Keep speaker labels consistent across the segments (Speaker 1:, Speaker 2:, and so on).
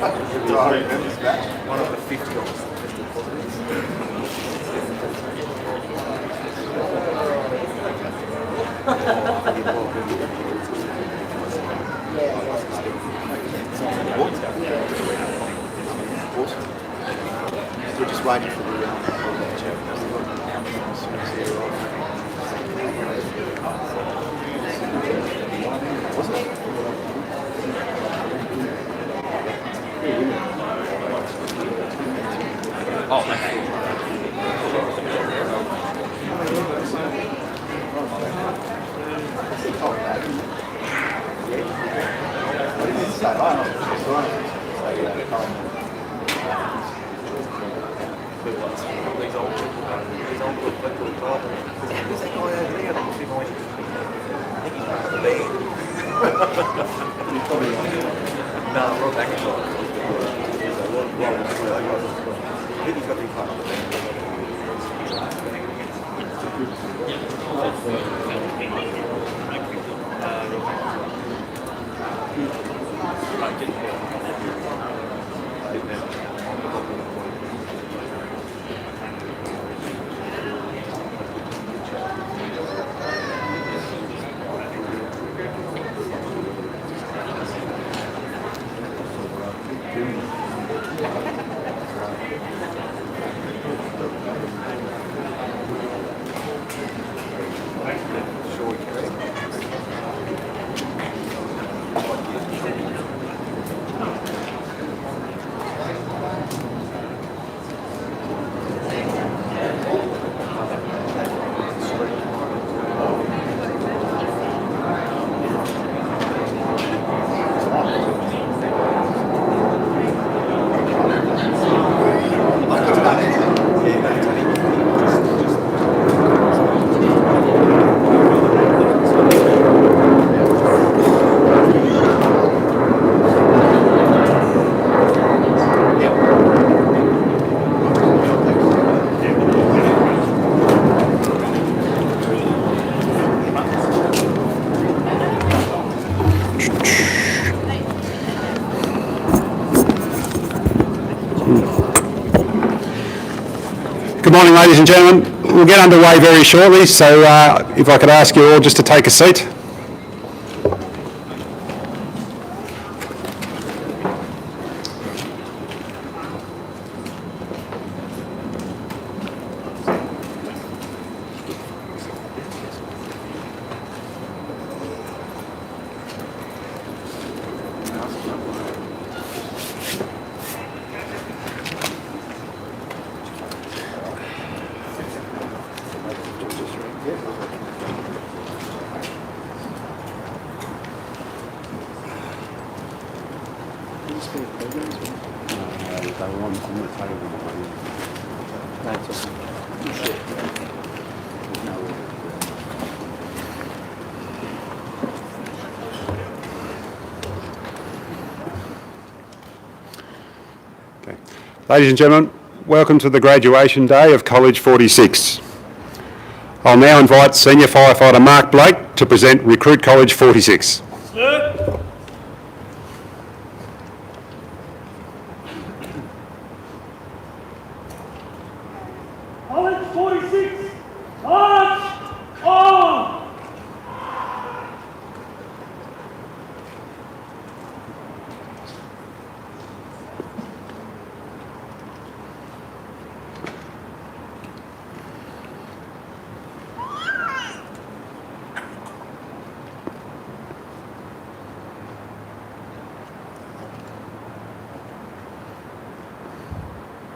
Speaker 1: One of the 50 tested Awesome. We're just waiting for the was it? Oh, okay.
Speaker 2: Good morning, ladies and gentlemen. We'll get underway very shortly, so if I could ask you all just to take a seat. Ladies and gentlemen, welcome to the graduation day of College 46. I'll now invite Senior Firefighter Mark Blake to present Recruit College 46.
Speaker 3: Sir. College 46, march on!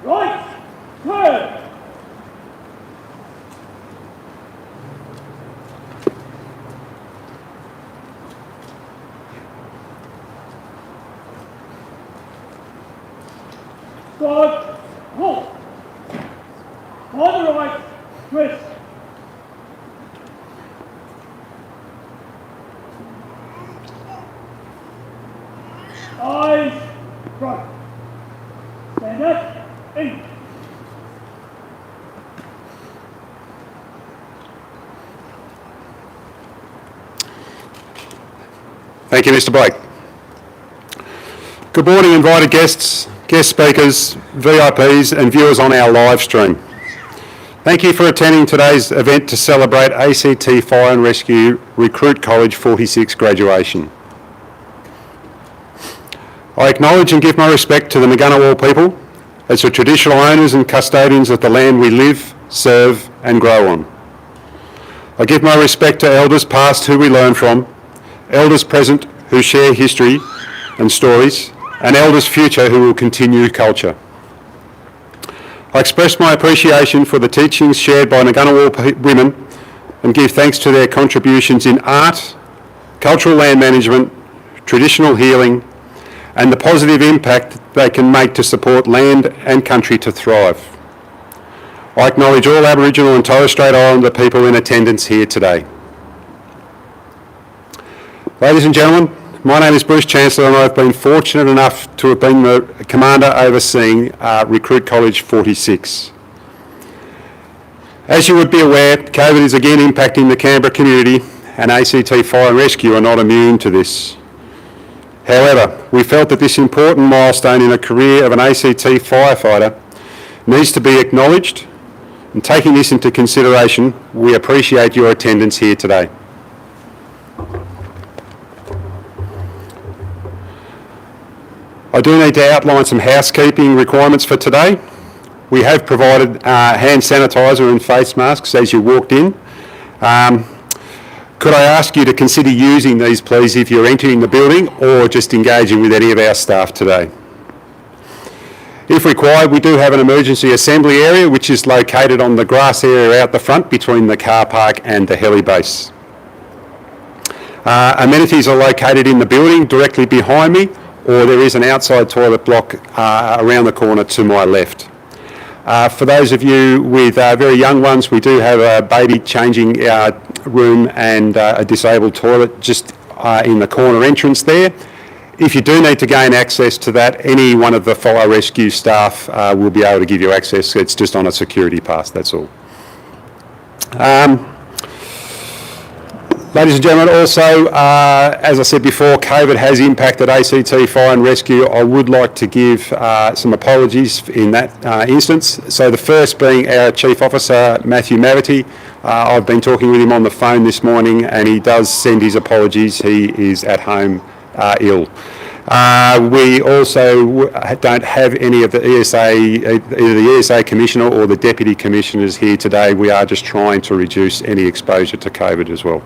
Speaker 3: Right, turn! Start, halt! On the right, twist! Eyes, front! Stand up, 8.
Speaker 2: Thank you, Mr. Blake. Good morning, invited guests, guest speakers, VIPs and viewers on our live stream. Thank you for attending today's event to celebrate ACT Fire and Rescue Recruit College 46 graduation. I acknowledge and give my respect to the Ngunnawal people as the traditional owners and custodians of the land we live, serve and grow on. I give my respect to elders past who we learn from, elders present who share history and stories, and elders future who will continue culture. I express my appreciation for the teachings shared by Ngunnawal women and give thanks to their contributions in art, cultural land management, traditional healing, and the positive impact they can make to support land and country to thrive. I acknowledge all Aboriginal and Torres Strait Islander people in attendance here today. Ladies and gentlemen, my name is Bruce Chancellor and I've been fortunate enough to have been the Commander overseeing Recruit College 46. As you would be aware, COVID is again impacting the Canberra community and ACT Fire and Rescue are not immune to this. However, we felt that this important milestone in the career of an ACT firefighter needs to be acknowledged, and taking this into consideration, we appreciate your attendance here today. I do need to outline some housekeeping requirements for today. We have provided hand sanitiser and face masks as you walked in. Could I ask you to consider using these, please, if you're entering the building or just engaging with any of our staff today? If required, we do have an emergency assembly area which is located on the grass area out the front between the car park and the heli base. Amenities are located in the building directly behind me, or there is an outside toilet block around the corner to my left. For those of you with very young ones, we do have a baby changing room and a disabled toilet just in the corner entrance there. If you do need to gain access to that, any one of the fire rescue staff will be able to give you access. It's just on a security pass, that's all. Ladies and gentlemen, also, as I said before, COVID has impacted ACT Fire and Rescue. I would like to give some apologies in that instance. So the first being our Chief Officer, Matthew Mavity. I've been talking with him on the phone this morning and he does send his apologies. He is at home ill. We also don't have any of the ESA, either the ESA Commissioner or the Deputy Commissioners here today. We are just trying to reduce any exposure to COVID as well.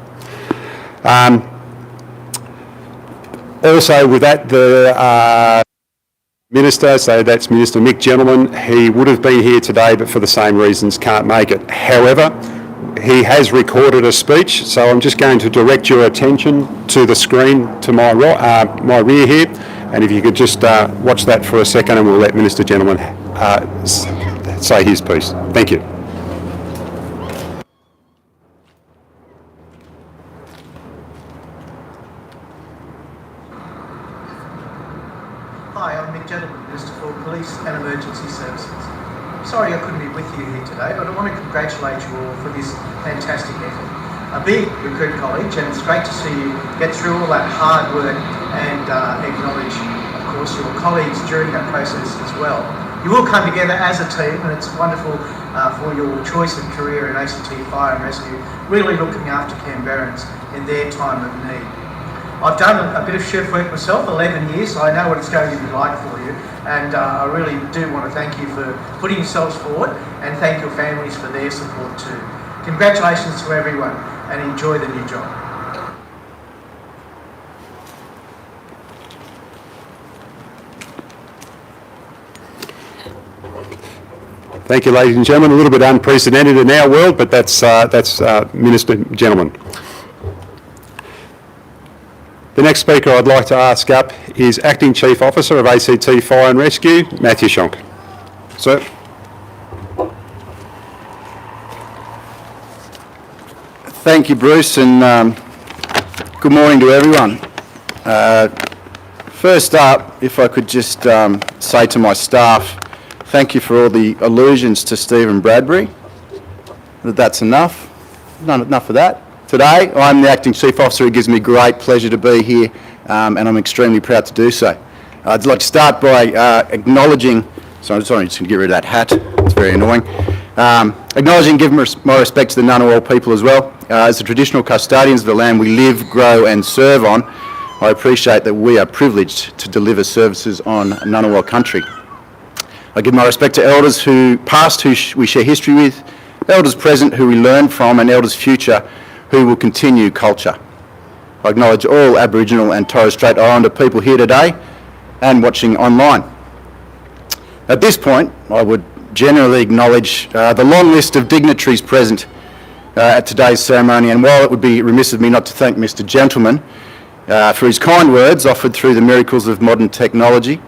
Speaker 2: Also with that, the Minister, so that's Minister Mick Gentleman, he would have been here today but for the same reasons can't make it. However, he has recorded a speech, so I'm just going to direct your attention to the screen to my rear here, and if you could just watch that for a second and we'll let Minister Gentleman say his piece. Thank you.
Speaker 4: Hi, I'm Mick Gentleman, Minister for Police and Emergency Services. Sorry I couldn't be with you here today, but I want to congratulate you all for this fantastic effort. A big recruit college, and it's great to see you get through all that hard work and acknowledge, of course, your colleagues during that process as well. You will come together as a team, and it's wonderful for your choice of career in ACT Fire and Rescue, really looking after Canberrans in their time of need. I've done a bit of shift work myself, 11 years, so I know what it's going to be like for you, and I really do want to thank you for putting yourselves forward and thank your families for their support too. Congratulations to everyone and enjoy the new job.
Speaker 2: Thank you, ladies and gentlemen. A little bit unprecedented in our world, but that's Minister Gentleman. The next speaker I'd like to ask up is Acting Chief Officer of ACT Fire and Rescue, Matthew Schonk. Sir.
Speaker 5: Thank you, Bruce, and good morning to everyone. First up, if I could just say to my staff, thank you for all the allusions to Stephen Bradbury. That's enough. Not enough of that. Today, I'm the Acting Chief Officer. It gives me great pleasure to be here, and I'm extremely proud to do so. I'd like to start by acknowledging, sorry, I'm just going to get rid of that hat, it's very annoying. Acknowledging and giving my respect to the Ngunnawal people as well. As the traditional custodians of the land we live, grow and serve on, I appreciate that we are privileged to deliver services on Ngunnawal country. I give my respect to elders who past who we share history with, elders present who we learn from, and elders future who will continue culture. I acknowledge all Aboriginal and Torres Strait Islander people here today and watching online. At this point, I would generally acknowledge the long list of dignitaries present at today's ceremony, and while it would be remiss of me not to thank Mr. Gentleman for his kind words offered through the miracles of modern technology,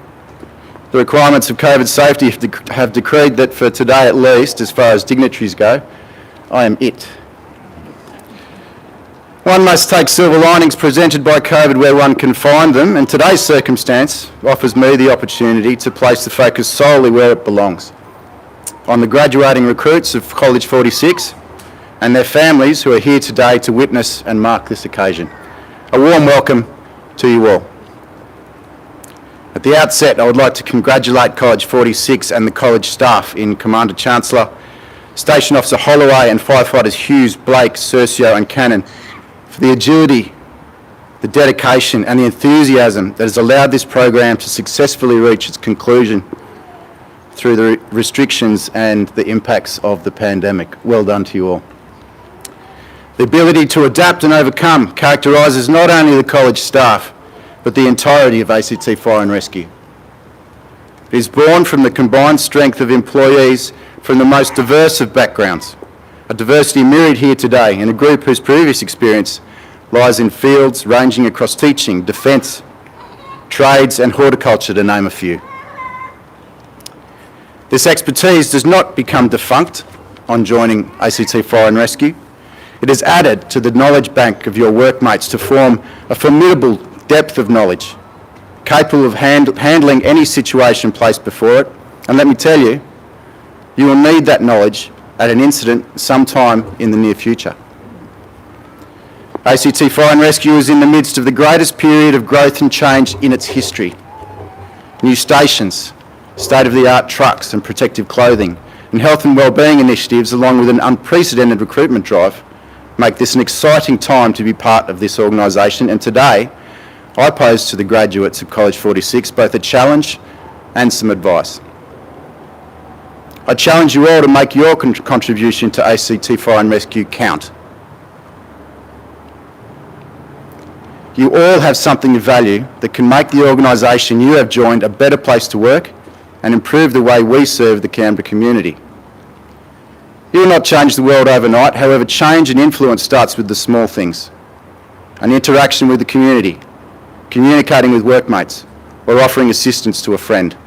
Speaker 5: the requirements of COVID safety have decreed that for today at least, as far as dignitaries go, I am it. One must take silver linings presented by COVID where one can find them, and today's circumstance offers me the opportunity to place the focus solely where it belongs, on the graduating recruits of College 46 and their families who are here today to witness and mark this occasion. A warm welcome to you all. At the outset, I would like to congratulate College 46 and the college staff in Commander Chancellor, Station Officer Holloway and firefighters Hughes, Blake, Cercio and Cannon for the agility, the dedication and the enthusiasm that has allowed this program to successfully reach its conclusion through the restrictions and the impacts of the pandemic. Well done to you all. The ability to adapt and overcome characterises not only the college staff, but the entirety of ACT Fire and Rescue. It is born from the combined strength of employees from the most diverse of backgrounds, a diversity mirrored here today in a group whose previous experience lies in fields ranging across teaching, defence, trades and horticulture, to name a few. This expertise does not become defunct on joining ACT Fire and Rescue. It is added to the knowledge bank of your workmates to form a formidable depth of knowledge, capable of handling any situation placed before it. And let me tell you, you will need that knowledge at an incident sometime in the near future. ACT Fire and Rescue is in the midst of the greatest period of growth and change in its history. New stations, state-of-the-art trucks and protective clothing, and health and wellbeing initiatives, along with an unprecedented recruitment drive, make this an exciting time to be part of this organisation. And today, I pose to the graduates of College 46 both a challenge and some advice. I challenge you all to make your contribution to ACT Fire and Rescue count. You all have something of value that can make the organisation you have joined a better place to work and improve the way we serve the Canberra community. You will not change the world overnight, however, change and influence starts with the small things. An interaction with the community, communicating with workmates, or offering assistance to a friend.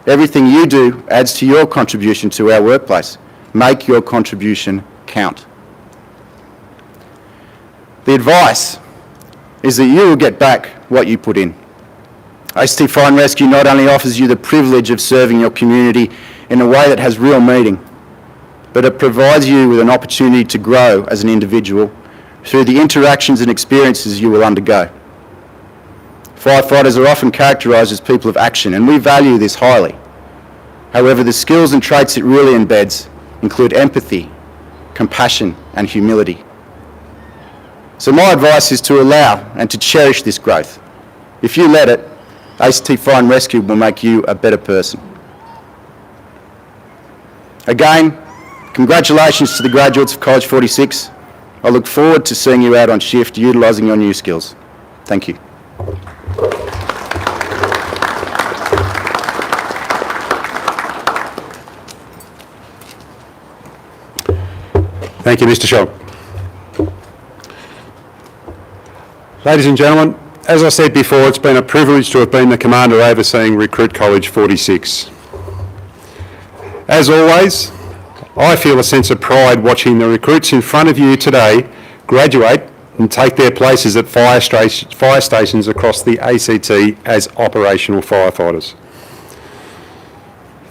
Speaker 5: Everything you do adds to your contribution to our workplace. Make your contribution count. The advice is that you will get back what you put in. ACT Fire and Rescue not only offers you the privilege of serving your community in a way that has real meaning, but it provides you with an opportunity to grow as an individual through the interactions and experiences you will undergo. Firefighters are often characterised as people of action, and we value this highly. However, the skills and traits it really embeds include empathy, compassion and humility. So my advice is to allow and to cherish this growth. If you let it, ACT Fire and Rescue will make you a better person. Again, congratulations to the graduates of College 46. I look forward to seeing you out on shift utilising your new skills. Thank you.
Speaker 2: Thank you, Mr. Shaw. Ladies and gentlemen, as I said before, it's been a privilege to have been the commander overseeing Recruit College 46. As always, I feel a sense of pride watching the recruits in front of you today graduate and take their places at fire stations across the ACT as operational firefighters.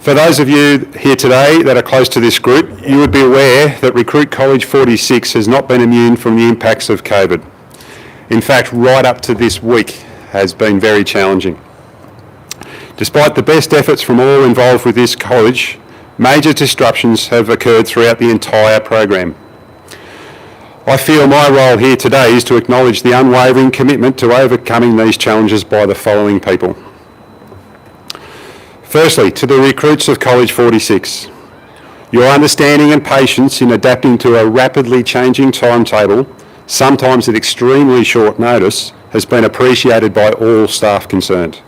Speaker 2: For those of you here today that are close to this group, you would be aware that Recruit College 46 has not been immune from the impacts of COVID. In fact, right up to this week has been very challenging. Despite the best efforts from all involved with this college, major disruptions have occurred throughout the entire program. I feel my role here today is to acknowledge the unwavering commitment to overcoming these challenges by the following people. Firstly, to the recruits of College 46. Your understanding and patience in adapting to a rapidly changing timetable, sometimes at extremely short notice, has been appreciated by all staff concerned.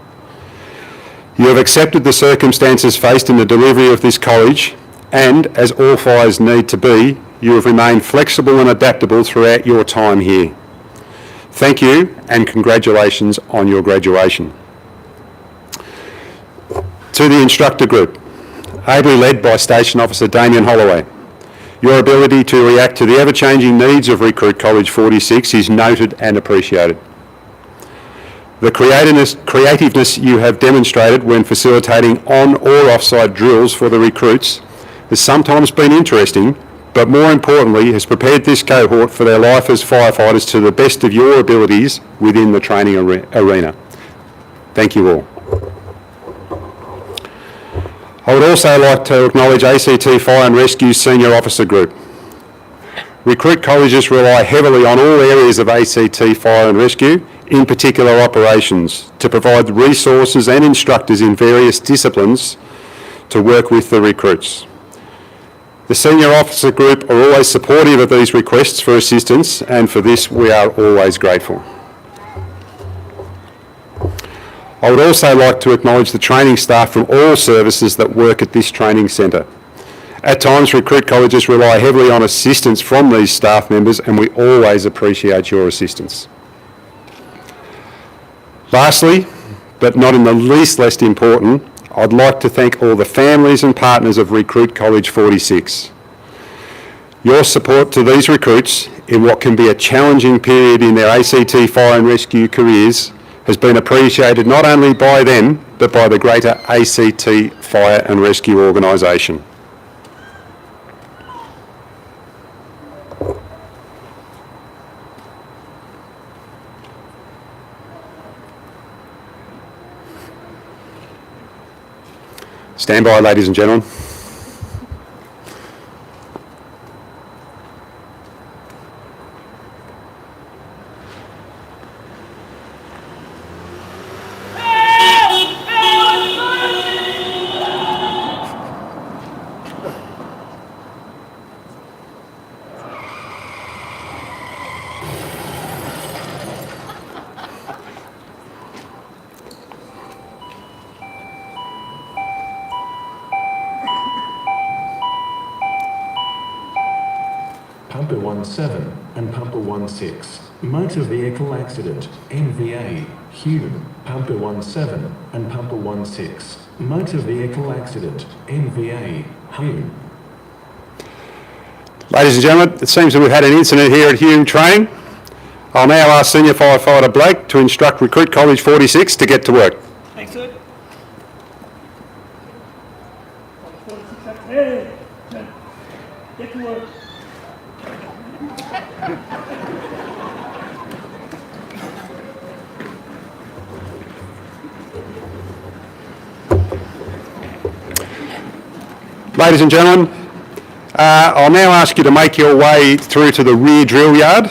Speaker 2: You have accepted the circumstances faced in the delivery of this college, and, as all fires need to be, you have remained flexible and adaptable throughout your time here. Thank you and congratulations on your graduation. To the instructor group, ably led by Station Officer Damien Holloway, your ability to react to the ever-changing needs of Recruit College 46 is noted and appreciated. The creativeness you have demonstrated when facilitating on or off-site drills for the recruits has sometimes been interesting, but more importantly has prepared this cohort for their life as firefighters to the best of your abilities within the training arena. Thank you all. I would also like to acknowledge ACT Fire and Rescue's Senior Officer Group. Recruit colleges rely heavily on all areas of ACT Fire and Rescue, in particular operations, to provide resources and instructors in various disciplines to work with the recruits. The Senior Officer Group are always supportive of these requests for assistance, and for this we are always grateful. I would also like to acknowledge the training staff from all services that work at this training centre. At times, Recruit colleges rely heavily on assistance from these staff members, and we always appreciate your assistance. Lastly, but not in the least less important, I'd like to thank all the families and partners of Recruit College 46. Your support to these recruits in what can be a challenging period in their ACT Fire and Rescue careers has been appreciated not only by them, but by the greater ACT Fire and Rescue organisation. Stand by, ladies and gentlemen.
Speaker 6: Pumper 17 and Pumper 16. Motor vehicle accident, NVA, Hume. Pumper 17 and Pumper 16. Motor vehicle accident, NVA, Hume.
Speaker 2: Ladies and gentlemen, it seems that we've had an incident here at Hume Training. I'll now ask Senior Firefighter Blake to instruct Recruit College 46 to get to work.
Speaker 3: Thanks, sir. 46 up there. Get to work.
Speaker 2: Ladies and gentlemen, I'll now ask you to make your way through to the rear drill yard,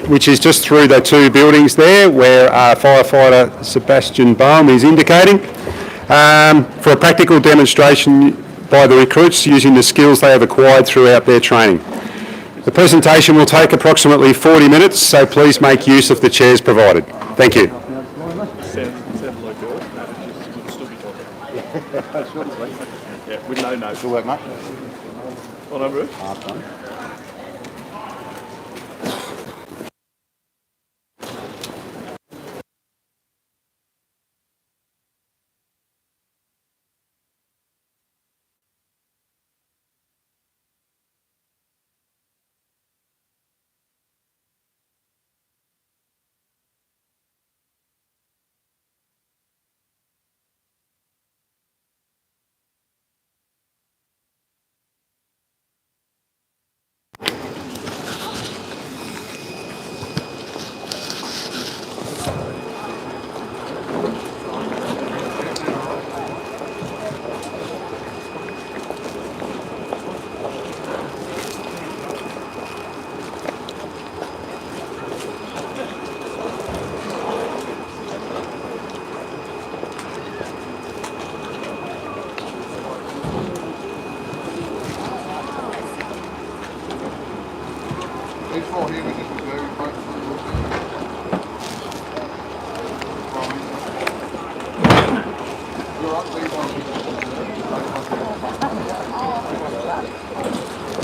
Speaker 2: which is just through the two buildings there where Firefighter Sebastian Bohm is indicating, for a practical demonstration by the recruits using the skills they have acquired throughout their training. The presentation will take approximately 40 minutes, so please make use of the chairs provided. Thank you.
Speaker 1: Sounded like yours. No, just still be talking. Yeah, with no notes.
Speaker 7: Good work, mate.
Speaker 1: Well done, Bruce.
Speaker 7: Last one.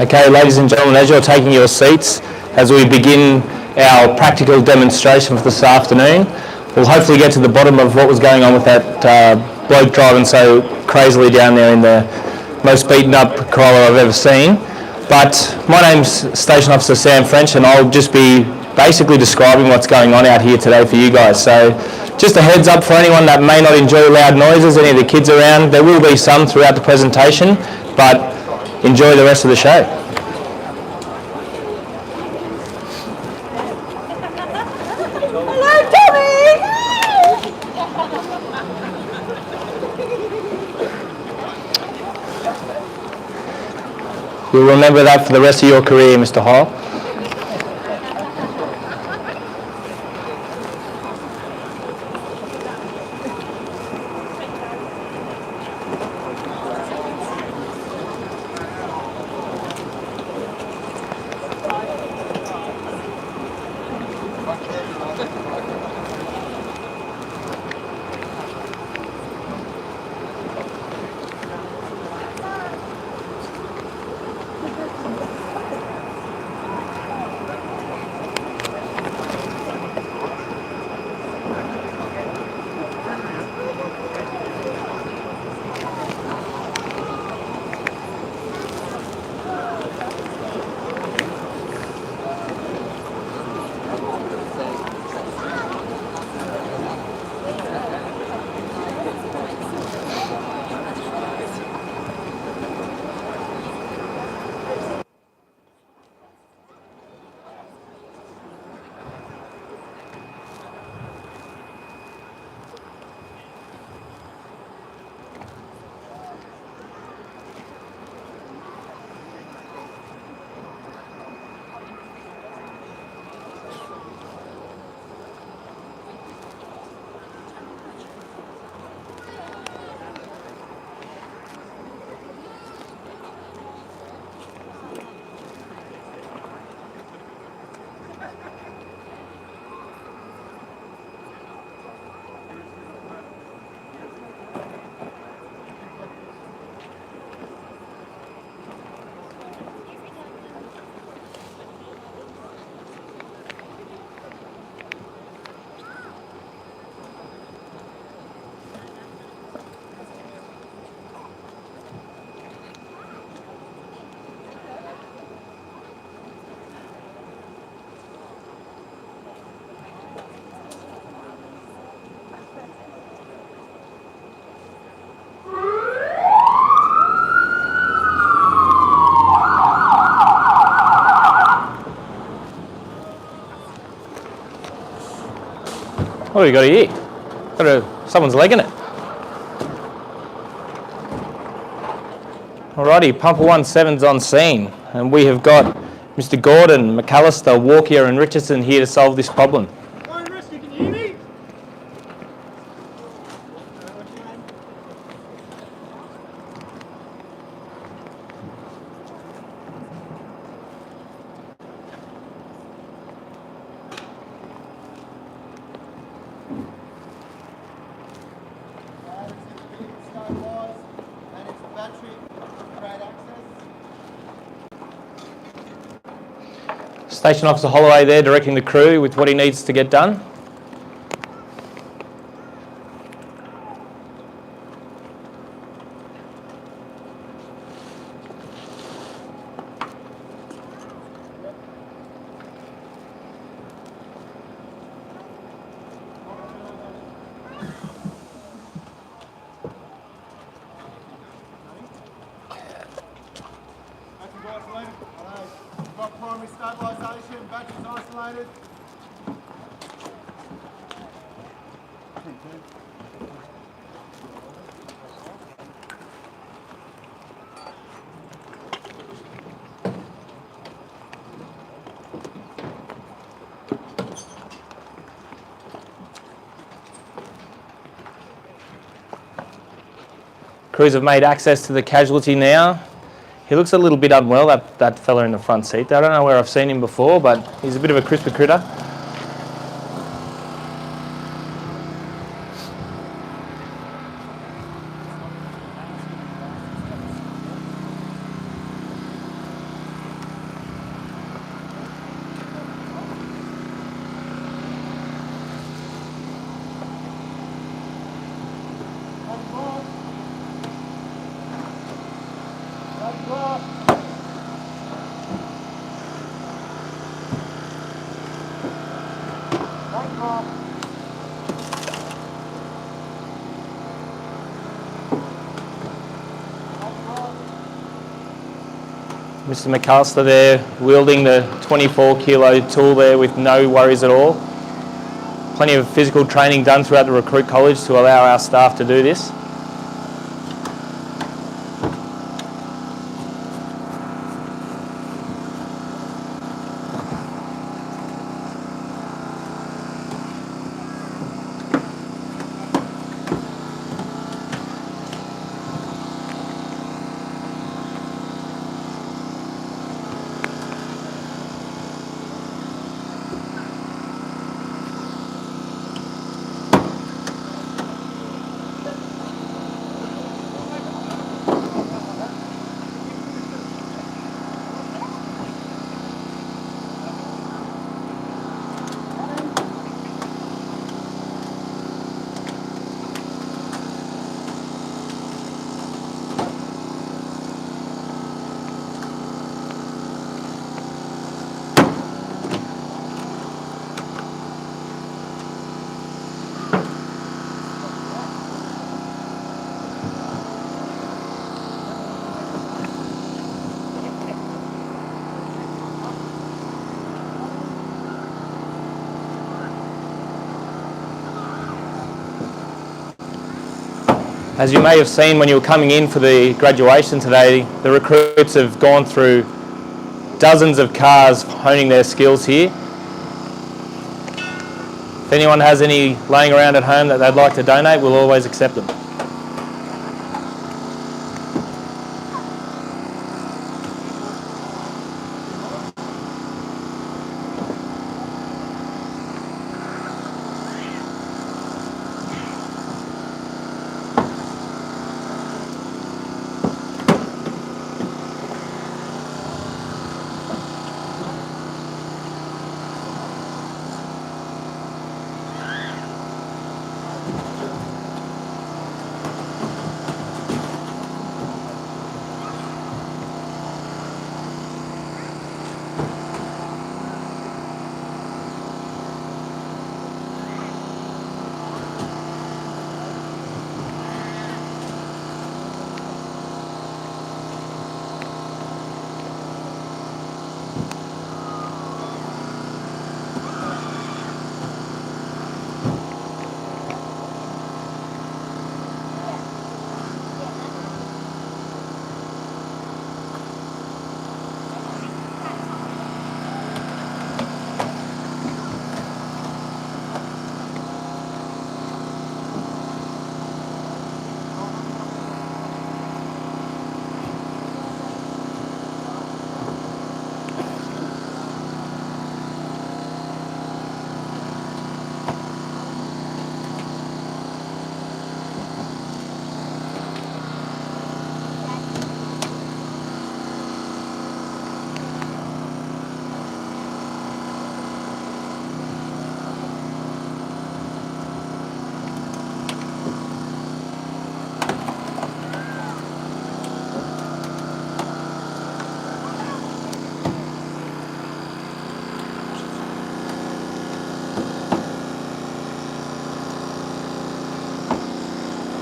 Speaker 7: Okay, ladies and gentlemen, as you're taking your seats, as we begin our practical demonstration for this afternoon, we'll hopefully get to the bottom of what was going on with that bloke driving so crazily down there in the most beaten up Corolla I've ever seen. But my name's Station Officer Sam French, and I'll just be basically describing what's going on out here today for you guys. So just a heads up for anyone that may not enjoy loud noises, any of the kids around, there will be some throughout the presentation, but enjoy the rest of the show.
Speaker 8: Hello, Tommy!
Speaker 7: You'll remember that for the rest of your career, Mr. Hall. What have we got here? Someone's legging it. Alrighty, Pumper 17's on scene, and we have got Mr. Gordon, McAllister, Walker and Richardson here to solve this problem.
Speaker 3: Fire and rescue, can you hear me?
Speaker 7: Station Officer Holloway there directing the crew with what he needs to get done.
Speaker 9: Got primary stabilisation, batteries isolated.
Speaker 7: Crews have made access to the casualty now. He looks a little bit unwell, that fella in the front seat. I don't know where I've seen him before, but he's a bit of a crispy critter. Mr. McAllister there wielding the 24 kilo tool there with no worries at all. Plenty of physical training done throughout the recruit college to allow our staff to do this. As you may have seen when you were coming in for the graduation today, the recruits have gone through dozens of cars honing their skills here. If anyone has any laying around at home that they'd like to donate, we'll always accept them.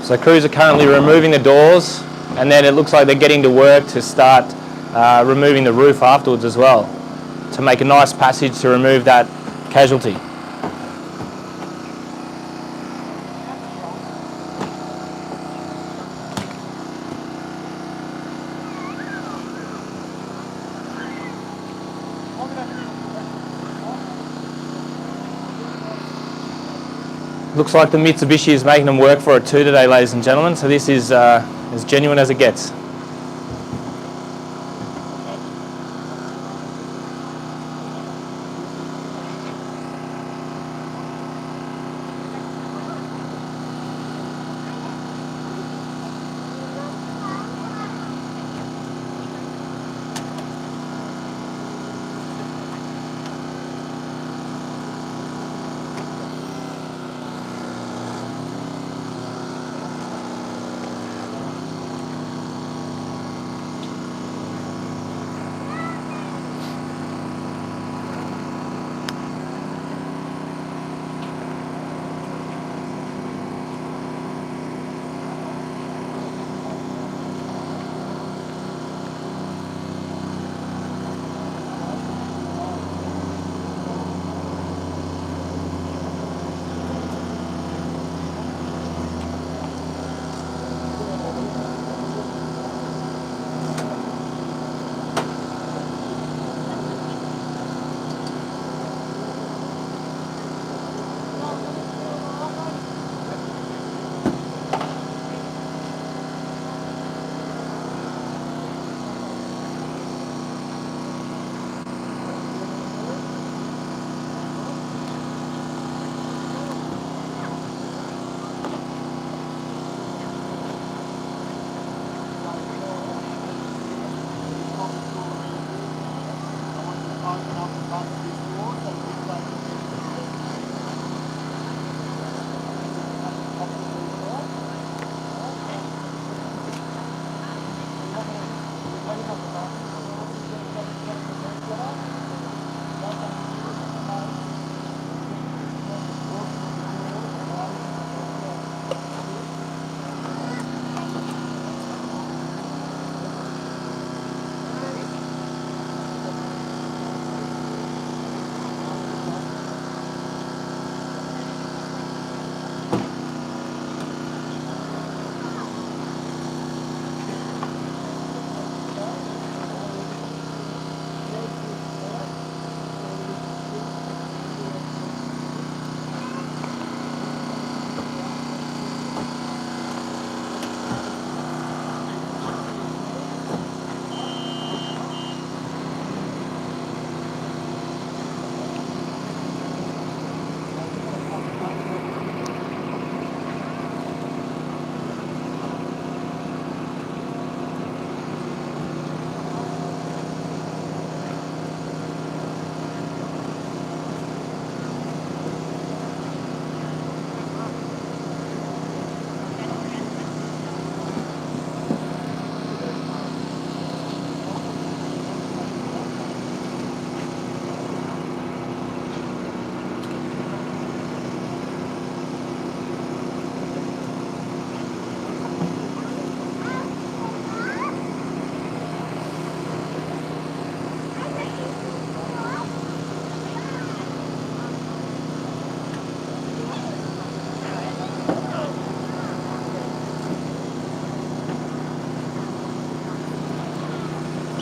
Speaker 7: So crews are currently removing the doors, and then it looks like they're getting to work to start removing the roof afterwards as well, to make a nice passage to remove that casualty. Looks like the Mitsubishi is making them work for it too today, ladies and gentlemen, so this is as genuine as it gets.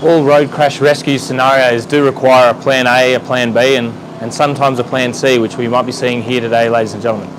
Speaker 7: all road crash rescue scenarios do require a plan A, a plan B, and sometimes a plan C, which we might be seeing here today, ladies and gentlemen.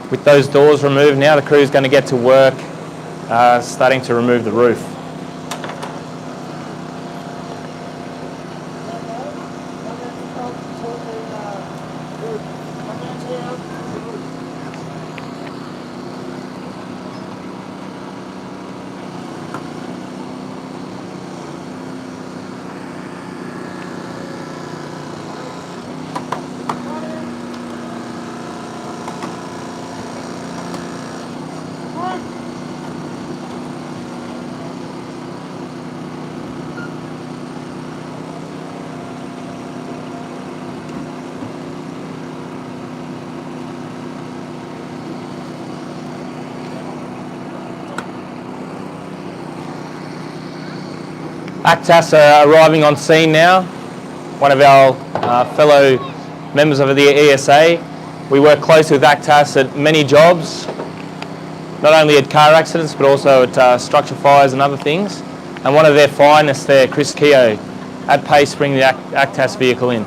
Speaker 7: With those doors removed now, the crew's going to get to work starting to remove the roof. ACTF are arriving on scene now, one of our fellow members of the ESA. We work closely with ACTF at many jobs, not only at car accidents but also at structure fires and other things. And one of their finest there, Chris Keogh, at pace bringing the ACTF vehicle in.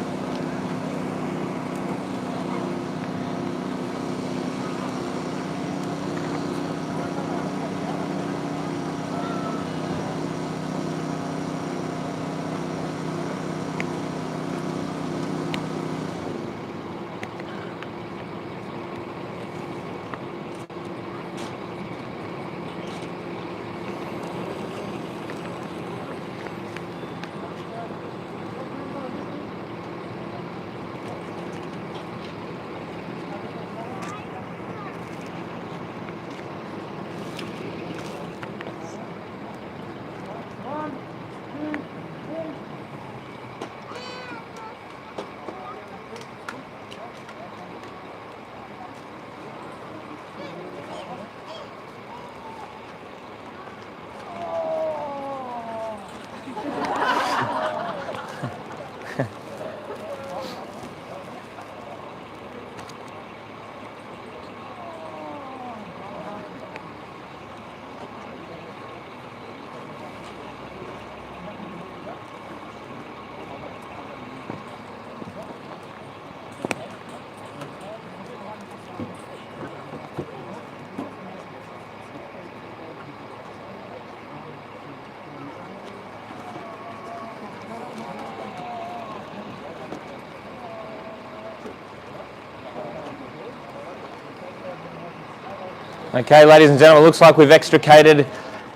Speaker 7: Okay, ladies and gentlemen, it looks like we've extricated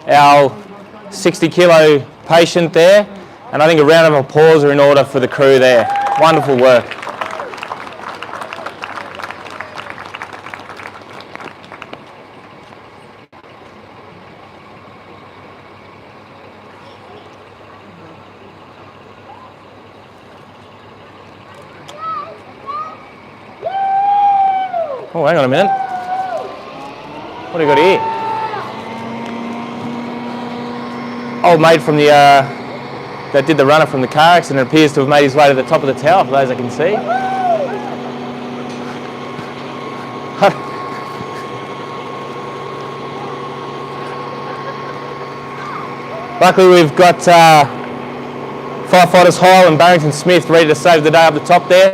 Speaker 7: our 60 kilo patient there, and I think a round of applause are in order for the crew there. Wonderful work. Oh, hang on a minute. What do we got here? Old mate from the that did the runner from the car accident appears to have made his way to the top of the tower, for those I can see. Luckily we've got firefighters Hyle and Barrington Smith ready to save the day up the top there.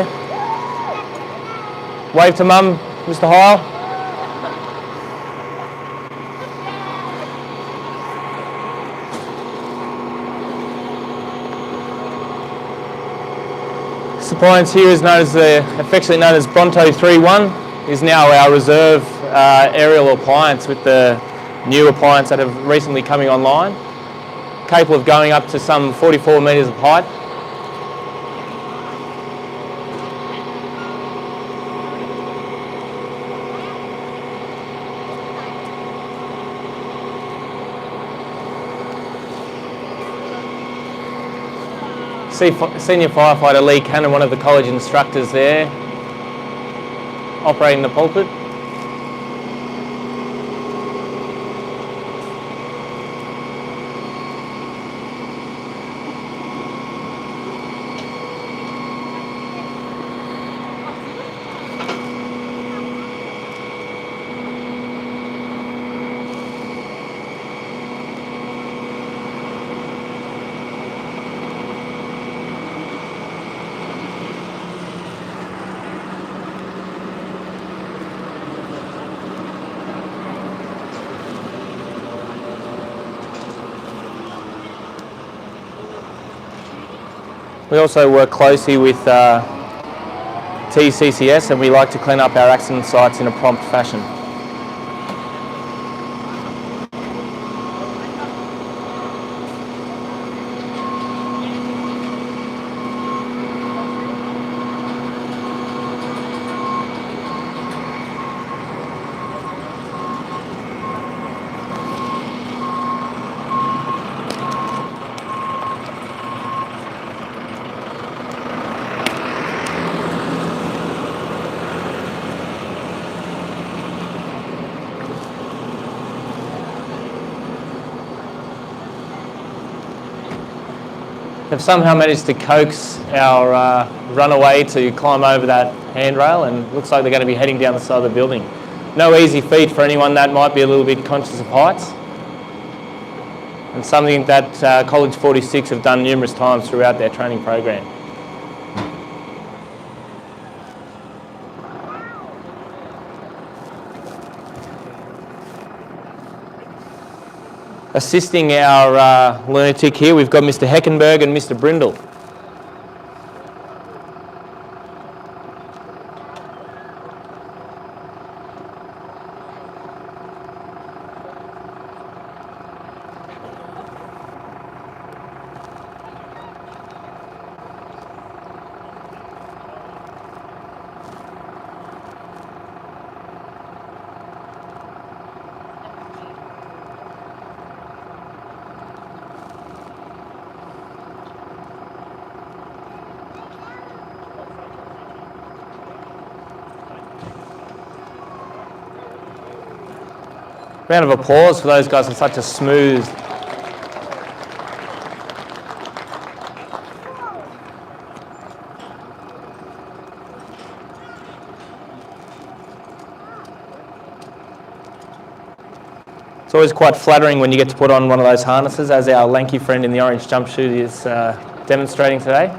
Speaker 7: Wave to Mum, Mr. Hyle. This appliance here is affectionately known as Bronto 3-1, is now our reserve aerial appliance with the new appliance that have recently coming online, capable of going up to some 44 metres of height. Senior firefighter Lee Cannon, one of the college instructors there, operating the pulpit. We also work closely with TCCS, and we like to clean up our accident sites in a prompt fashion. They've somehow managed to coax our runaway to climb over that handrail, and looks like they're going to be heading down the side of the building. No easy feat for anyone that might be a little bit conscious of heights, and something that College 46 have done numerous times throughout their training program. Assisting our lunatic here, we've got Mr. Heckenberg and Mr. Brindle. Round of applause for those guys on such a smooth. It's always quite flattering when you get to put on one of those harnesses, as our lanky friend in the orange jumpsuit is demonstrating today.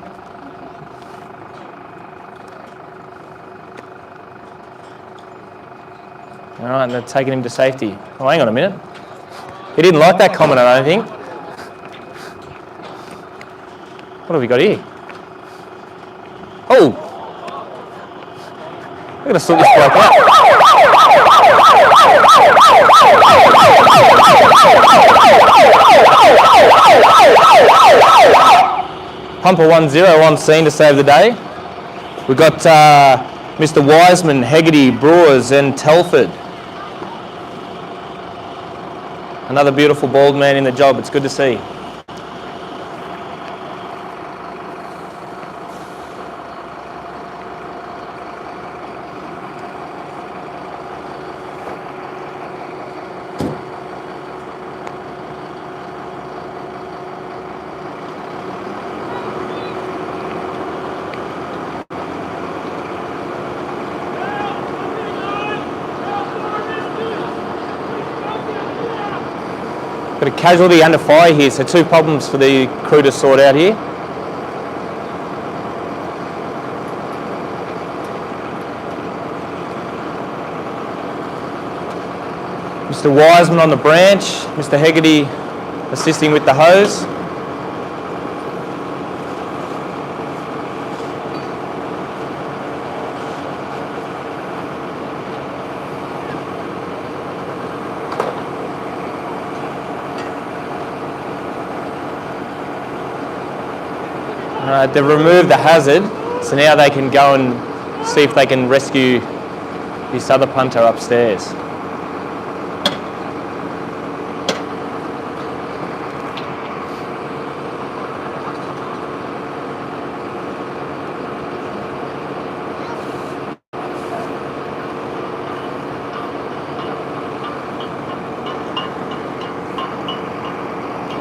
Speaker 7: All right, and they're taking him to safety. Oh, hang on a minute. He didn't like that comment, I don't think. What have we got here? Oh! We're going to sort this bloke out. Pumper 10 on scene to save the day. We've got Mr. Wiseman, Hegarty, Brewers and Telford. Another beautiful bald man in the job. It's good to see. Got a casualty and a fire here, so two problems for the crew to sort out here. Mr. Wiseman on the branch, Mr. Hegarty assisting with the hose. Alright, they've removed the hazard, so now they can go and see if they can rescue this other punter upstairs.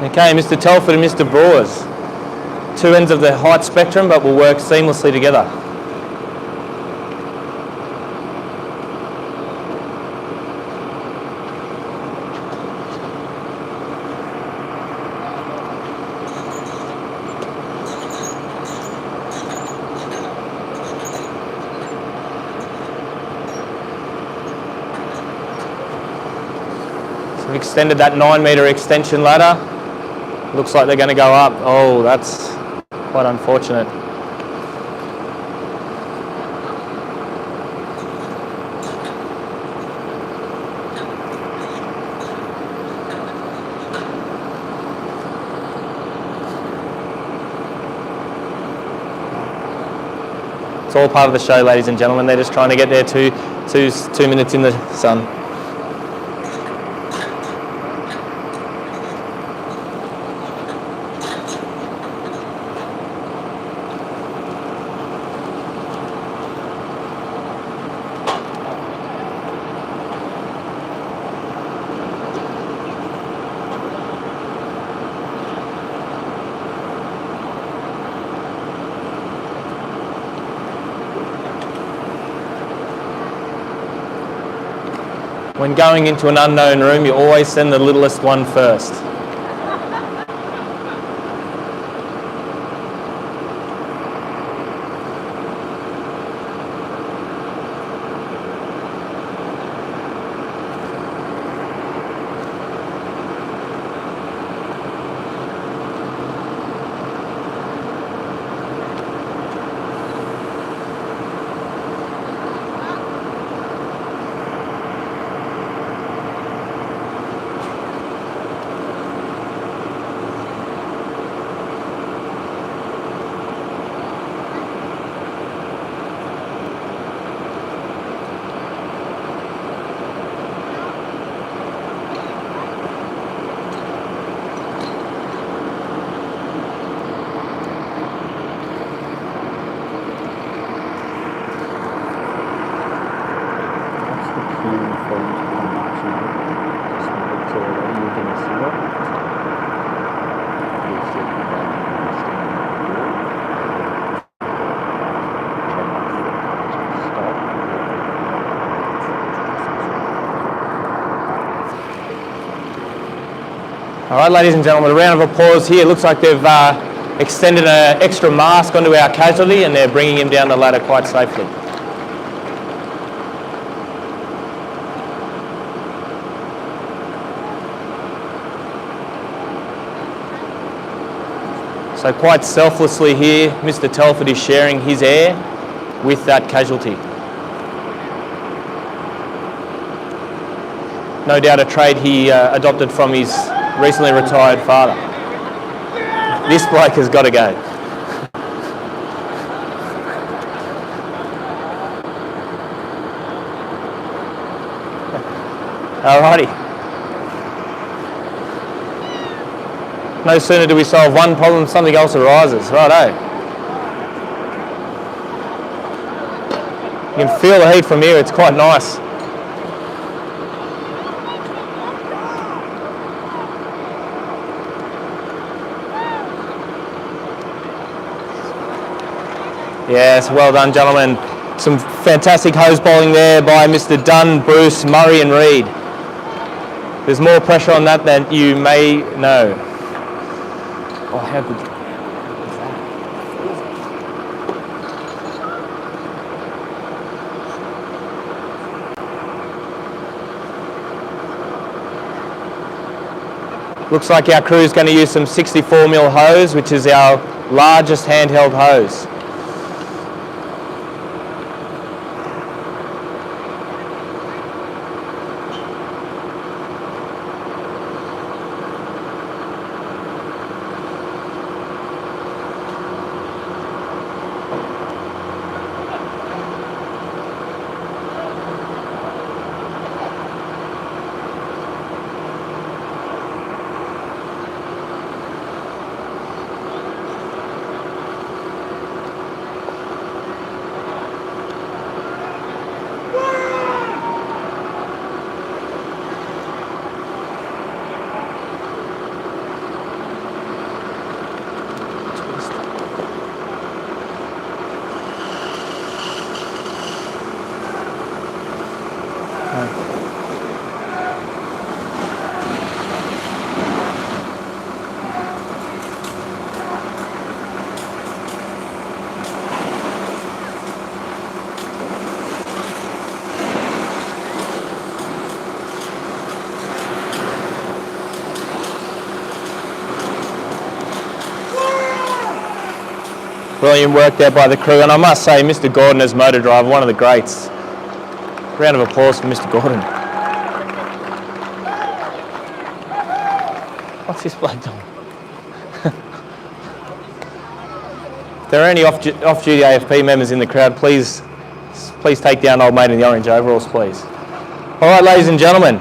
Speaker 7: Okay, Mr. Telford and Mr. Brewers. Two ends of the height spectrum, but will work seamlessly together. So we've extended that 9-metre extension ladder. Looks like they're going to go up. Oh, that's quite unfortunate. It's all part of the show, ladies and gentlemen. They're just trying to get their two minutes in the sun. When going into an unknown room, you always send the littlest one first. All right, ladies and gentlemen, a round of applause here. Looks like they've extended an extra mask onto our casualty and they're bringing him down the ladder quite safely. So quite selflessly here, Mr. Telford is sharing his air with that casualty. No doubt a trade he adopted from his recently retired father. This bloke has got to go. Alrighty. No sooner do we solve one problem, something else arises. Righto. You can feel the heat from here, it's quite nice. Yes, well done, gentlemen. Some fantastic hose bowling there by Mr. Dunn, Bruce, Murray and Reid. There's more pressure on that than you may know. Oh, how good is that? Looks like our crew is going to use some 64mm hose, which is our largest handheld hose. Brilliant work there by the crew, and I must say, Mr. Gordon as motor driver, one of the greats. Round of applause for Mr. Gordon. What's this bloke doing? If there are any off-duty AFP members in the crowd, please take down old mate in the orange overalls, please. All right, ladies and gentlemen,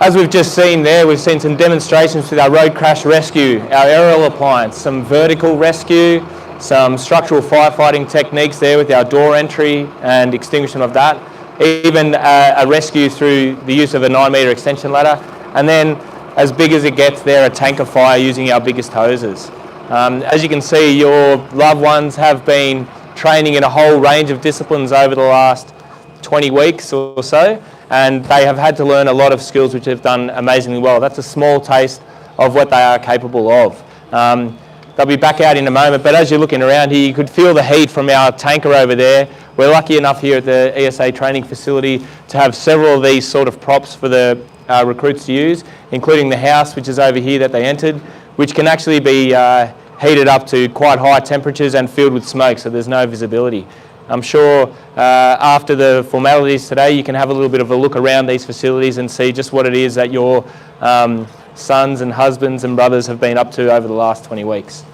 Speaker 7: as we've just seen there, we've seen some demonstrations with our road crash rescue, our aerial appliance, some vertical rescue, some structural firefighting techniques there with our door entry and extinguishment of that, even a rescue through the use of a 9-metre extension ladder, and then, as big as it gets there, a tanker fire using our biggest hoses. As you can see, your loved ones have been training in a whole range of disciplines over the last 20 weeks or so, and they have had to learn a lot of skills which have done amazingly well. That's a small taste of what they are capable of. They'll be back out in a moment, but as you're looking around here, you could feel the heat from our tanker over there. We're lucky enough here at the ESA training facility to have several of these sort of props for the recruits to use, including the house, which is over here that they entered, which can actually be heated up to quite high temperatures and filled with smoke, so there's no visibility. I'm sure after the formalities today, you can have a little bit of a look around these facilities and see just what it is that your sons and husbands and brothers have been up to over the last 20 weeks.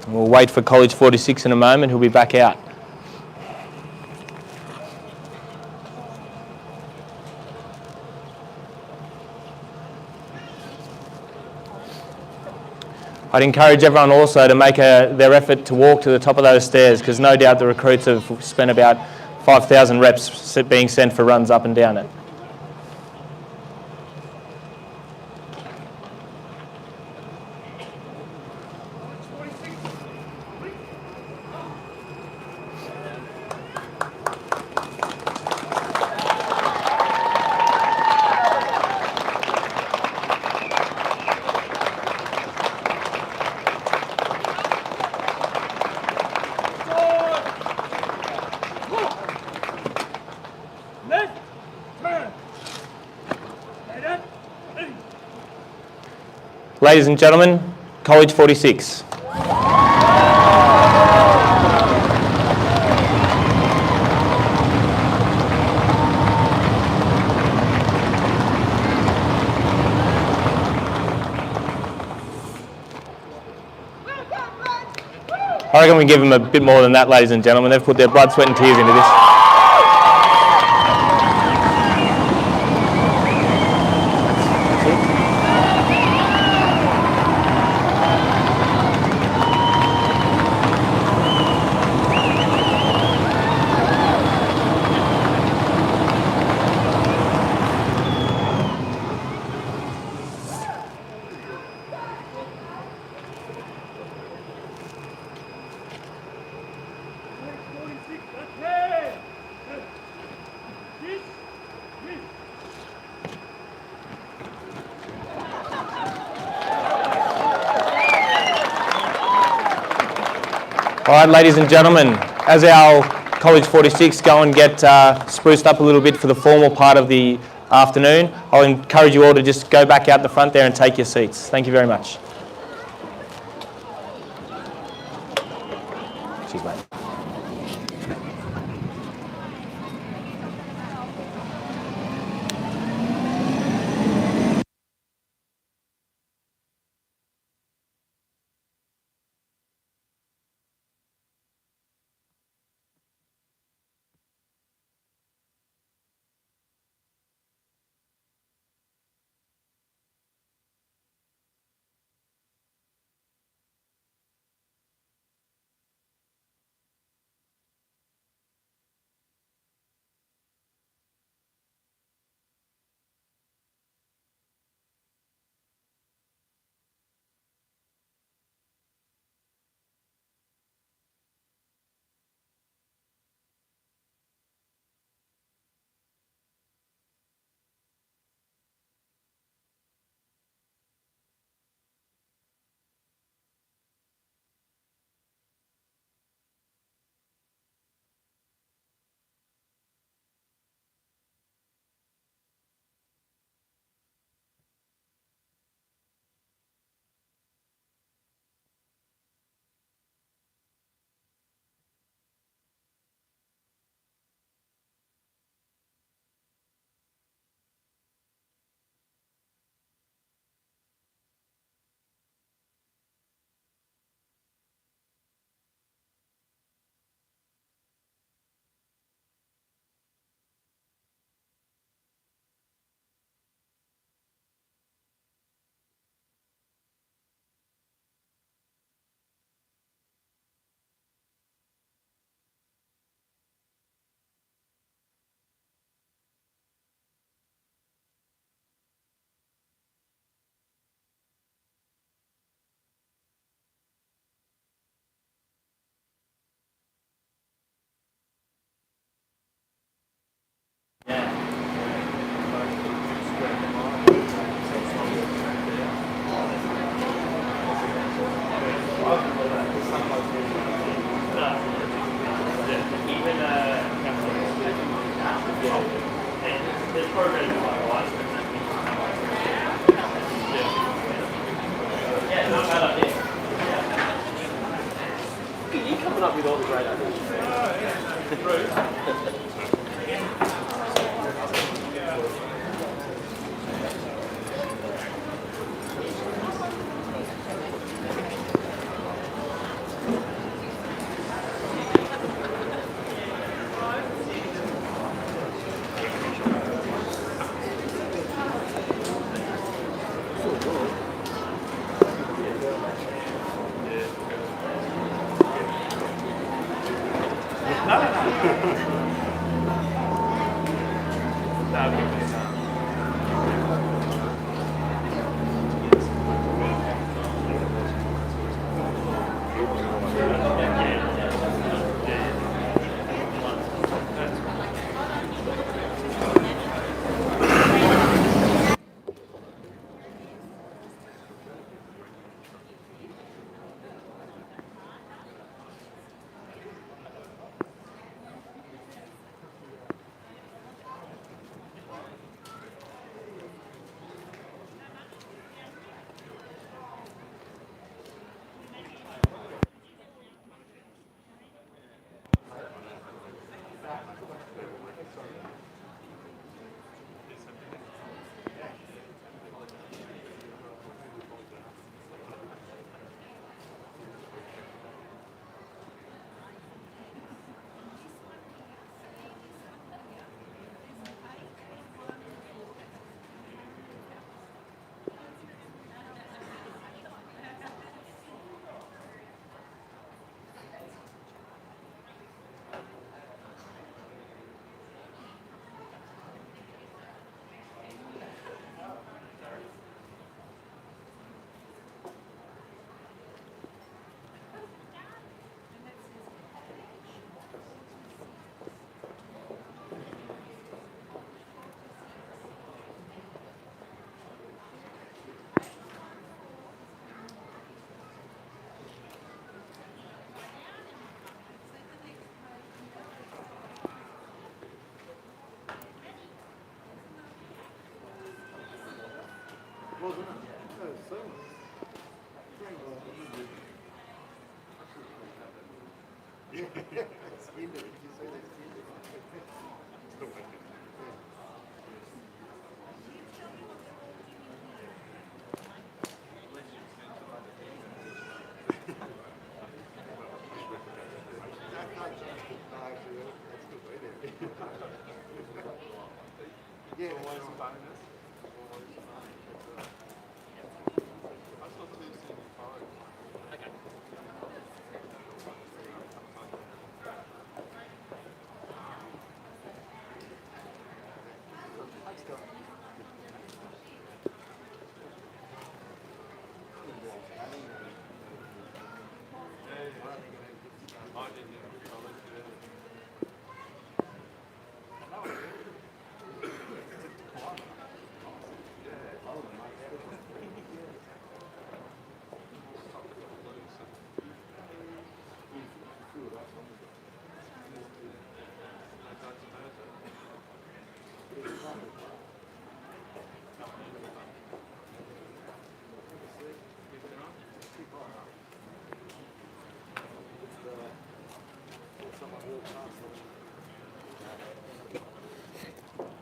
Speaker 7: We'll wait for College 46 in a moment, he'll be back out. I'd encourage everyone also to make their effort to walk to the top of those stairs, because no doubt the recruits have spent about 5,000 reps being sent for runs up and down it. Ladies and gentlemen, College 46. I reckon we give them a bit more than that, ladies and gentlemen. They've put their blood, sweat and tears into this. All right, ladies and gentlemen, as our College 46 go and get spruced up a little bit for the formal part of the afternoon, I'll encourage you all to just go back out the front there and take your seats. Thank you very much. Cheers, mate.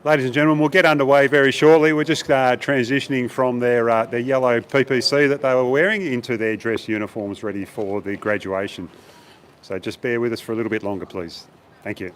Speaker 2: Ladies and gentlemen, we'll get underway very shortly. We're just transitioning from their yellow PPC that they were wearing into their dress uniforms ready for the graduation. So just bear with us for a little bit longer, please. Thank you.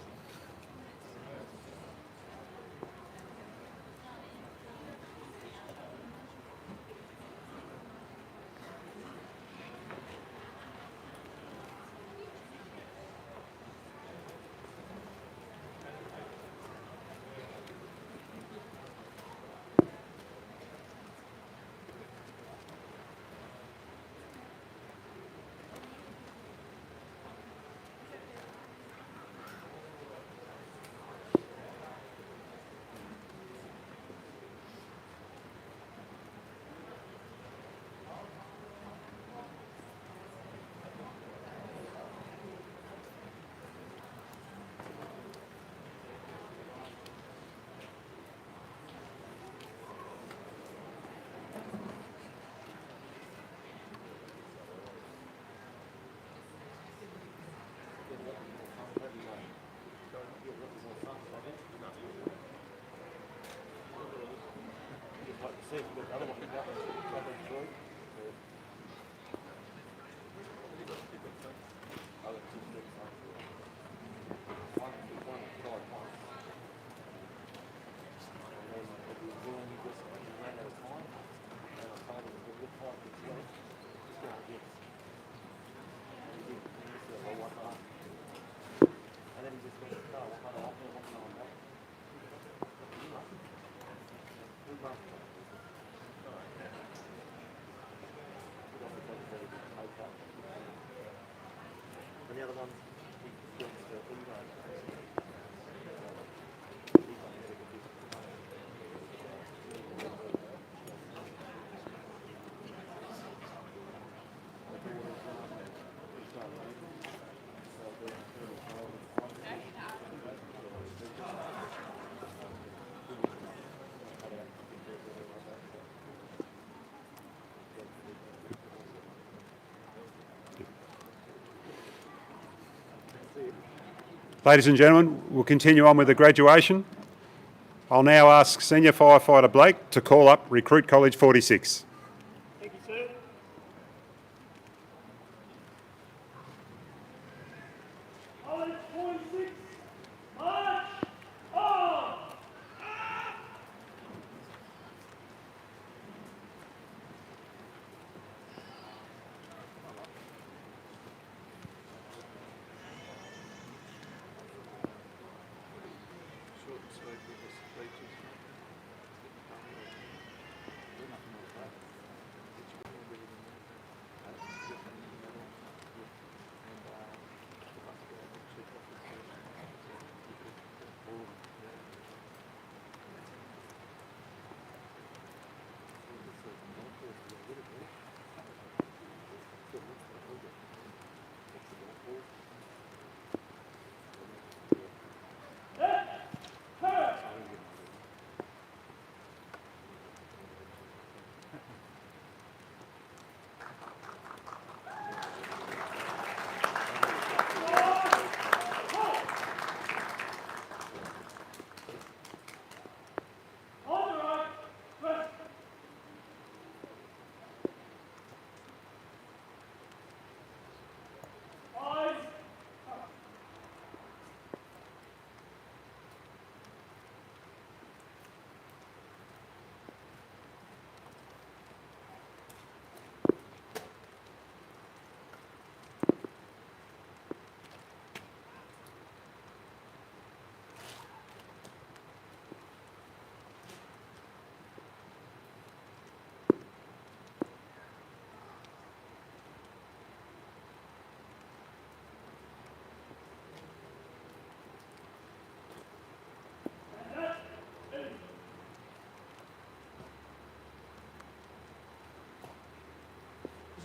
Speaker 2: Ladies and gentlemen, we'll continue on with the graduation. I'll now ask Senior Firefighter Blake to call up Recruit College 46.
Speaker 3: Thank you, sir. College 46, march on!
Speaker 1: Short and sweet with the speeches.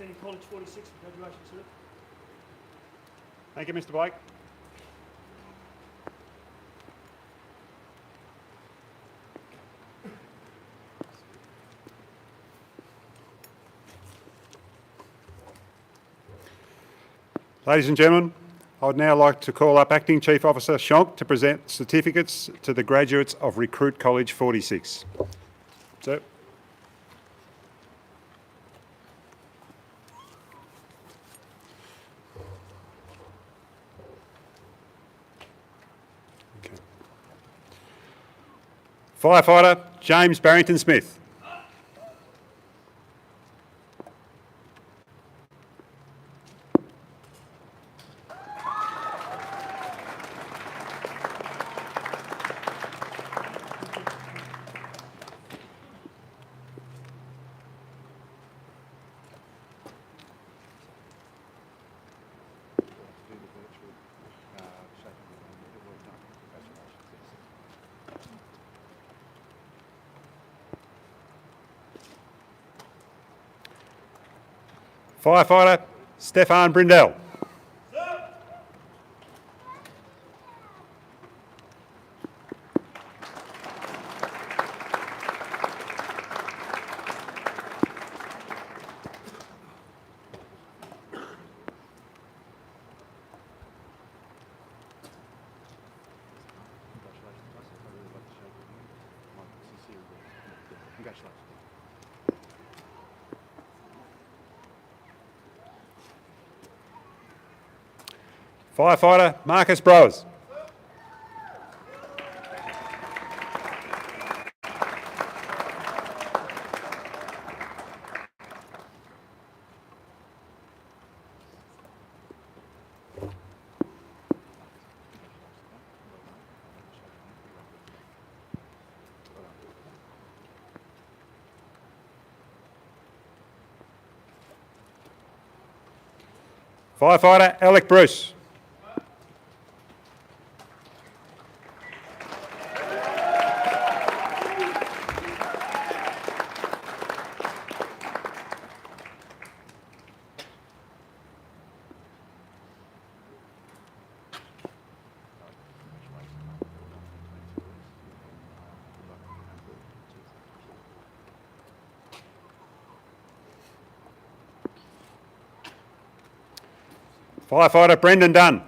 Speaker 3: representing College 46 for graduation, sir.
Speaker 2: Thank you, Mr. Blake. Ladies and gentlemen, I would now like to call up Acting Chief Officer Shonk to present certificates to the graduates of Recruit College 46. Sir. Okay. Firefighter James Barrington Smith. Firefighter Stefan Brindell. Firefighter Marcus Browers. Firefighter Alec Bruce. Firefighter Brendan Dunn.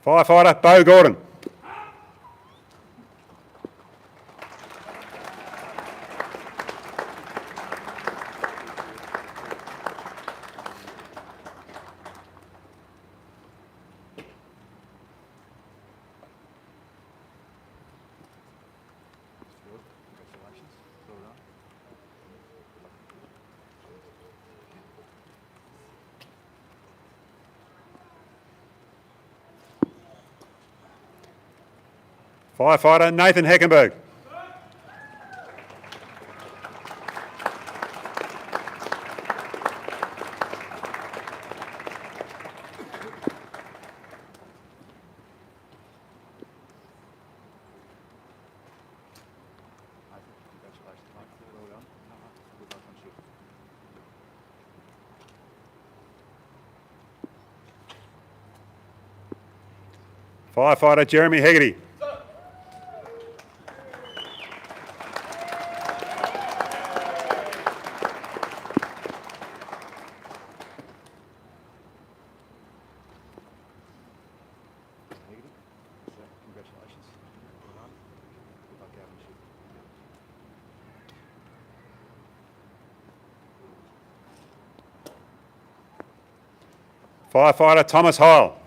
Speaker 2: Firefighter Bo Gordon. Firefighter Nathan Heckenberg. Firefighter Jeremy Hegarty. Firefighter Thomas Heil.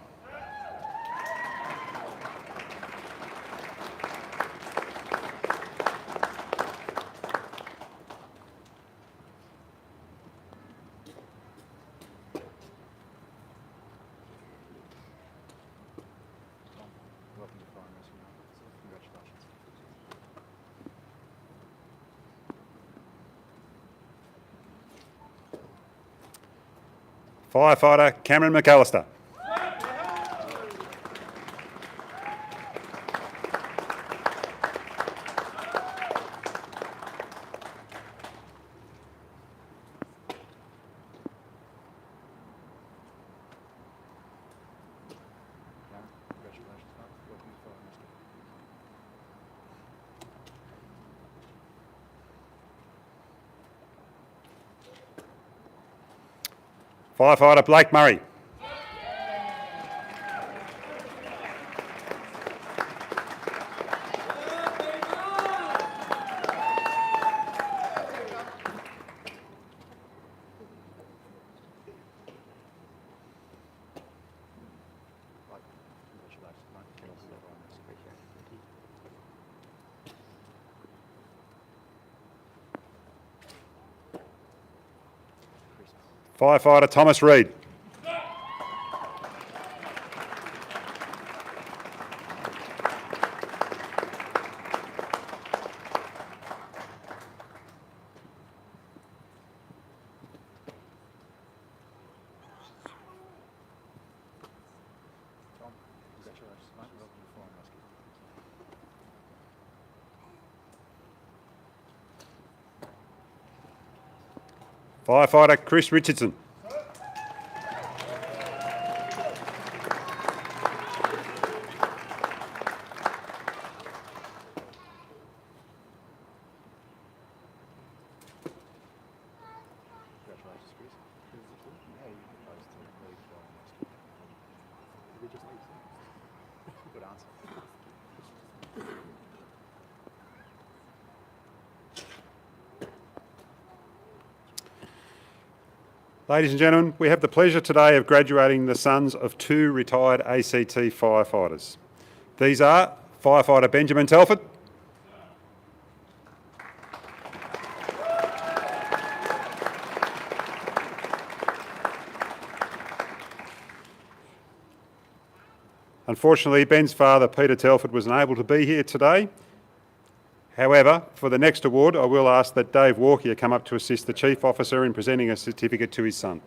Speaker 2: Firefighter Cameron McAllister. Firefighter Blake Murray. Firefighter Thomas Reid. Firefighter Chris Richardson. Ladies and gentlemen, we have the pleasure today of graduating the sons of two retired ACT firefighters. These are Firefighter Benjamin Telford Unfortunately, Ben's father, Peter Telford, was unable to be here today. However, for the next award, I will ask that Dave Walker come up to assist the Chief Officer in presenting a certificate to his son.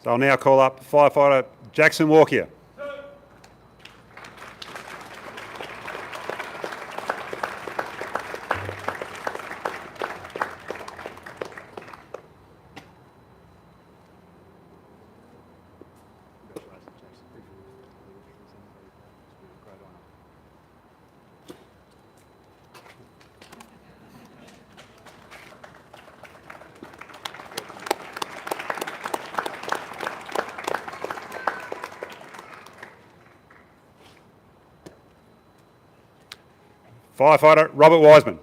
Speaker 2: So I'll now call up Firefighter Jackson Walker. Firefighter Robert Wiseman.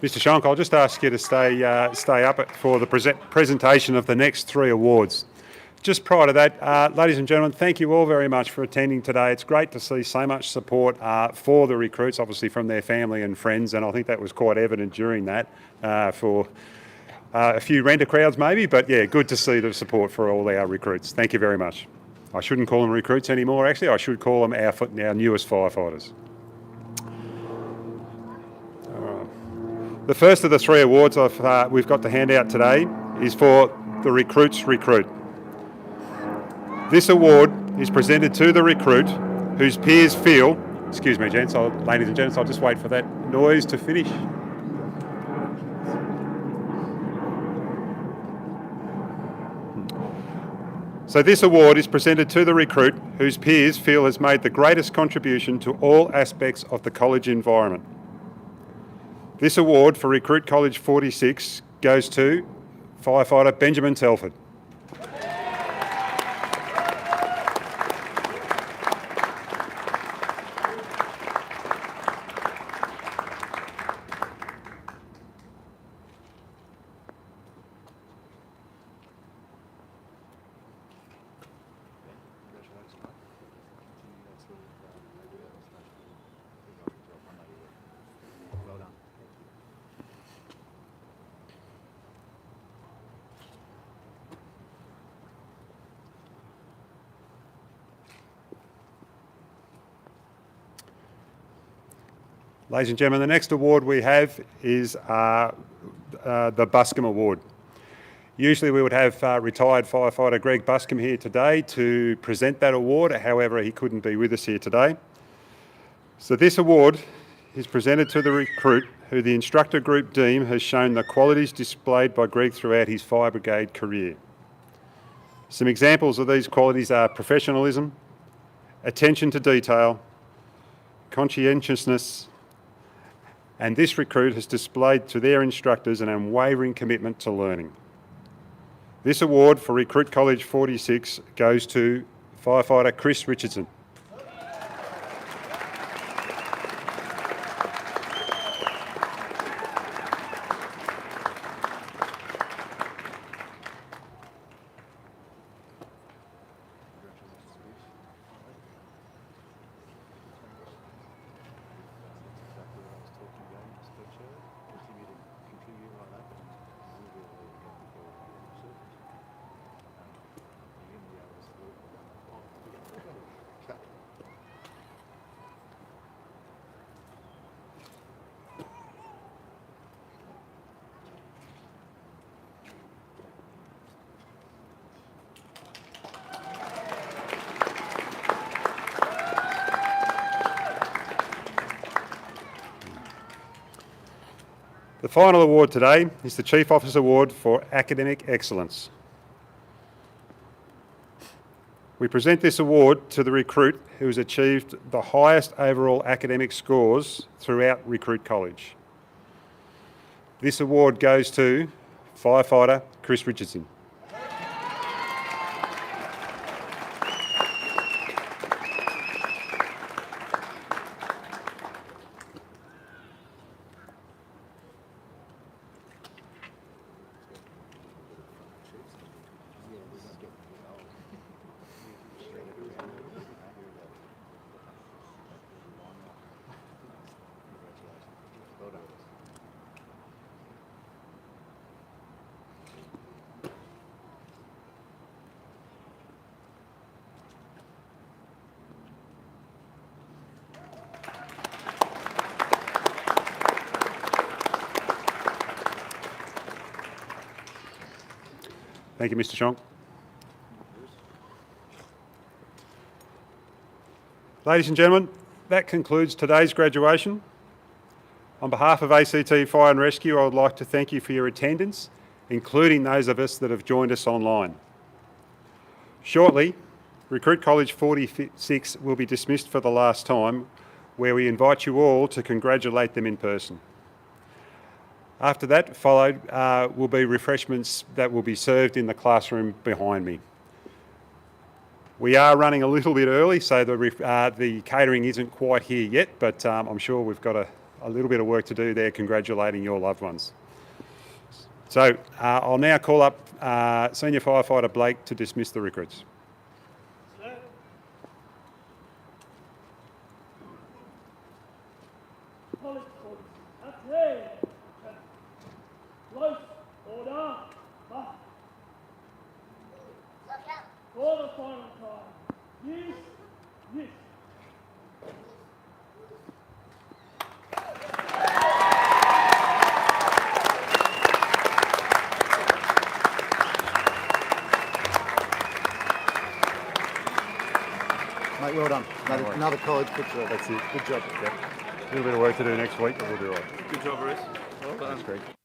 Speaker 2: Mr. Shonk, I'll just ask you to stay up for the presentation of the next three awards. Just prior to that, ladies and gentlemen, thank you all very much for attending today. It's great to see so much support for the recruits, obviously from their family and friends, and I think that was quite evident during that for a few renter crowds maybe, but yeah, good to see the support for all our recruits. Thank you very much. I shouldn't call them recruits anymore, actually. I should call them our newest firefighters. The first of the three awards we've got to hand out today is for the Recruits Recruit. This award is presented to the recruit whose peers feel, excuse me gents, ladies and gents, I'll just wait for that noise to finish. So this award is presented to the recruit whose peers feel has made the greatest contribution to all aspects of the college environment. This award for Recruit College 46 goes to Firefighter Benjamin Telford. Ladies and gentlemen, the next award we have is the Buscombe Award. Usually we would have retired firefighter Greg Buscombe here today to present that award, however he couldn't be with us here today. So this award is presented to the recruit who the instructor group deem has shown the qualities displayed by Greg throughout his fire brigade career. Some examples of these qualities are professionalism, attention to detail, conscientiousness, and this recruit has displayed to their instructors an unwavering commitment to learning. This award for Recruit College 46 goes to firefighter Chris Richardson. The final award today is the Chief Officer Award for Academic Excellence. We present this award to the recruit who has achieved the highest overall academic scores throughout Recruit College. This award goes to firefighter Chris Richardson. Thank you, Mr. Shonk. Ladies and gentlemen, that concludes today's graduation. On behalf of ACT Fire and Rescue, I would like to thank you for your attendance, including those of us that have joined us online. Shortly, Recruit College 46 will be dismissed for the last time, where we invite you all to congratulate them in person. After that, followed will be refreshments that will be served in the classroom behind me. We are running a little bit early, so the catering isn't quite here yet, but I'm sure we've got a little bit of work to do there congratulating your loved ones. So I'll now call up Senior Firefighter Blake to dismiss the recruits.
Speaker 3: Close, order, back. For the final time. Yes, yes.
Speaker 9: Mate, well done. Another college picture.
Speaker 2: That's it. Good job. Yep. A little bit of work to do next week, but we'll be all right.
Speaker 1: Good job, Reece. Well done.
Speaker 2: Thanks, Greg.